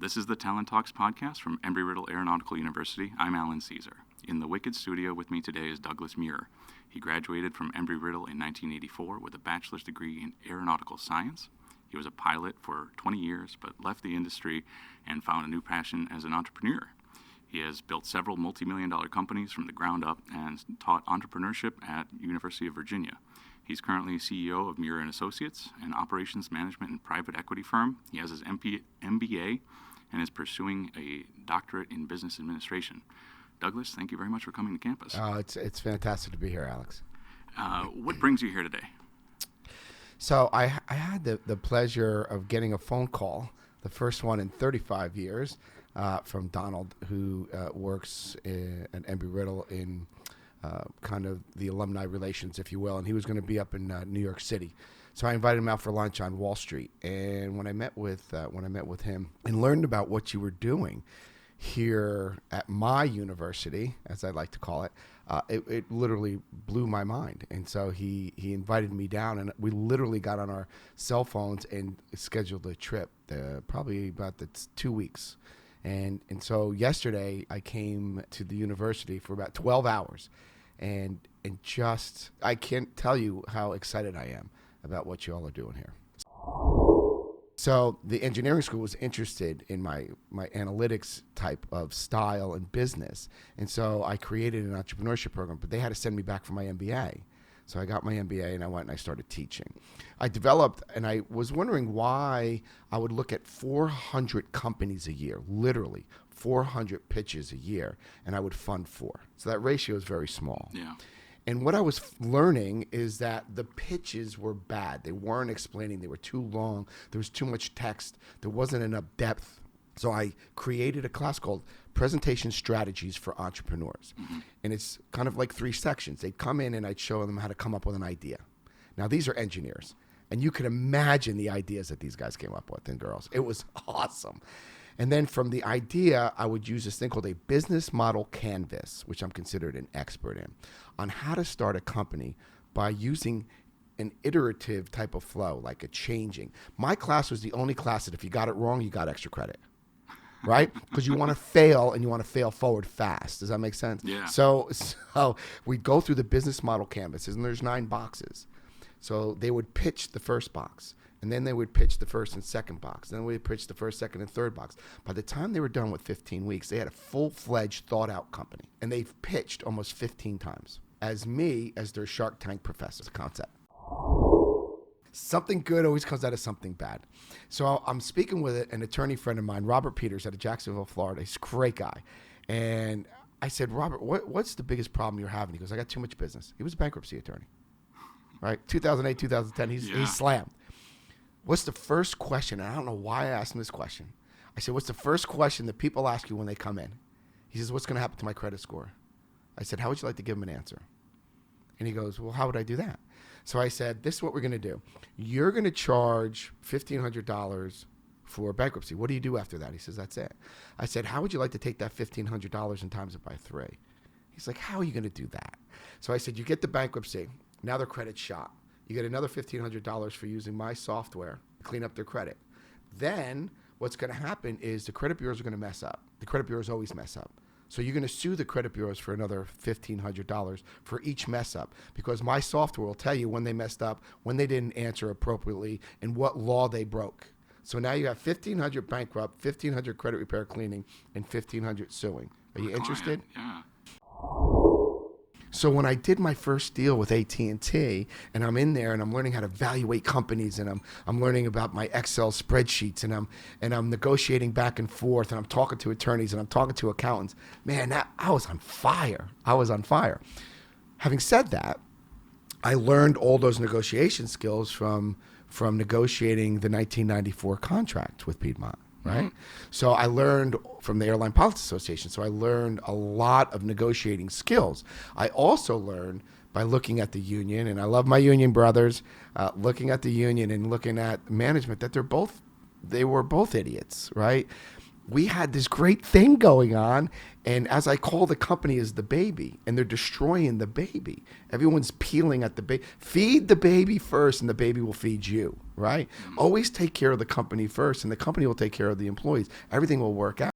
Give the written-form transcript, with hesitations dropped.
This is the Talon Talks podcast from Embry-Riddle Aeronautical University. I'm Alan Caesar. In the Wicked studio with me today is Douglas Muir. He graduated from Embry-Riddle in 1984 with a bachelor's degree in aeronautical science. He was a pilot for 20 years, but left the industry and found a new passion as an entrepreneur. He has built several multi-million-dollar companies from the ground up and taught entrepreneurship at University of Virginia. He's currently CEO of Muir & Associates, an operations management and private equity firm. He has his MBA and is pursuing a doctorate in business administration. Douglas, thank you very much for coming to campus. It's fantastic to be here, Alex. What brings you here today? So I had the pleasure of getting a phone call, the first one in 35 years, from Donald, who works at Embry-Riddle in kind of the alumni relations, if you will, and he was going to be up in New York City. So I invited him out for lunch on Wall Street, and when I met with him and learned about what you were doing here at my university, as I like to call it, it literally blew my mind. And so he invited me down, and we literally got on our cell phones and scheduled a trip, probably about 2 weeks. And so yesterday I came to the university for about 12 hours, and just I can't tell you how excited I am about what you all are doing here. So the engineering school was interested in my analytics type of style and business. And so I created an entrepreneurship program, but they had to send me back for my MBA. So I got my MBA and I went and I started teaching. I developed, and I was wondering why I would look at 400 companies a year, literally 400 pitches a year, and I would fund 4. So that ratio is very small. Yeah. And what I was learning is that the pitches were bad. They weren't explaining. They were too long. There was too much text. There wasn't enough depth. So I created a class called Presentation Strategies for Entrepreneurs. Mm-hmm. And it's kind of like 3 sections. They'd come in and I'd show them how to come up with an idea. Now, these are engineers. And you can imagine the ideas that these guys came up with, and girls. It was awesome. And then from the idea, I would use this thing called a business model canvas, which I'm considered an expert in, on how to start a company by using an iterative type of flow, like a changing. My class was the only class that if you got it wrong, you got extra credit, right? Because you want to fail, and you want to fail forward fast. Does that make sense? Yeah. So we go through the business model canvases, and there's 9 boxes. So they would pitch the first box. And then they would pitch the first and second box. Then we would pitch the first, second, and third box. By the time they were done with 15 weeks, they had a full-fledged, thought-out company. And they've pitched almost 15 times as me as their Shark Tank professor concept. Something good always comes out of something bad. So I'm speaking with an attorney friend of mine, Robert Peters, out of Jacksonville, Florida. He's a great guy. And I said, Robert, what's the biggest problem you're having? He goes, I got too much business. He was a bankruptcy attorney, right? 2008, 2010, he's slammed. What's the first question? And I don't know why I asked him this question. I said, what's the first question that people ask you when they come in? He says, what's going to happen to my credit score? I said, how would you like to give him an answer? And he goes, well, how would I do that? So I said, this is what we're going to do. You're going to charge $1,500 for bankruptcy. What do you do after that? He says, that's it. I said, how would you like to take that $1,500 and times it by 3? He's like, how are you going to do that? So I said, you get the bankruptcy. Now their credit's shot. You get another $1,500 for using my software to clean up their credit. Then what's going to happen is the credit bureaus are going to mess up. The credit bureaus always mess up. So you're going to sue the credit bureaus for another $1,500 for each mess up, because my software will tell you when they messed up, when they didn't answer appropriately, and what law they broke. So now you have 1,500 bankrupt, 1,500 credit repair cleaning, and 1,500 suing. Are you interested? Yeah. So when I did my first deal with AT&T, and I'm in there and I'm learning how to evaluate companies, and I'm learning about my Excel spreadsheets, and I'm negotiating back and forth, and I'm talking to attorneys, and I'm talking to accountants, man, I was on fire. I was on fire. Having said that, I learned all those negotiation skills from negotiating the 1994 contract with Piedmont. Right? Mm-hmm. So I learned from the Airline Pilots Association. So I learned a lot of negotiating skills. I also learned by looking at the union, and I love my union brothers, looking at the union and looking at management, that they were both idiots, right? We had this great thing going on, and as I call the company is the baby, and they're destroying the baby. Everyone's peeling at the baby. Feed the baby first, and the baby will feed you. right? Always take care of the company first, and the company will take care of the employees. Everything will work out.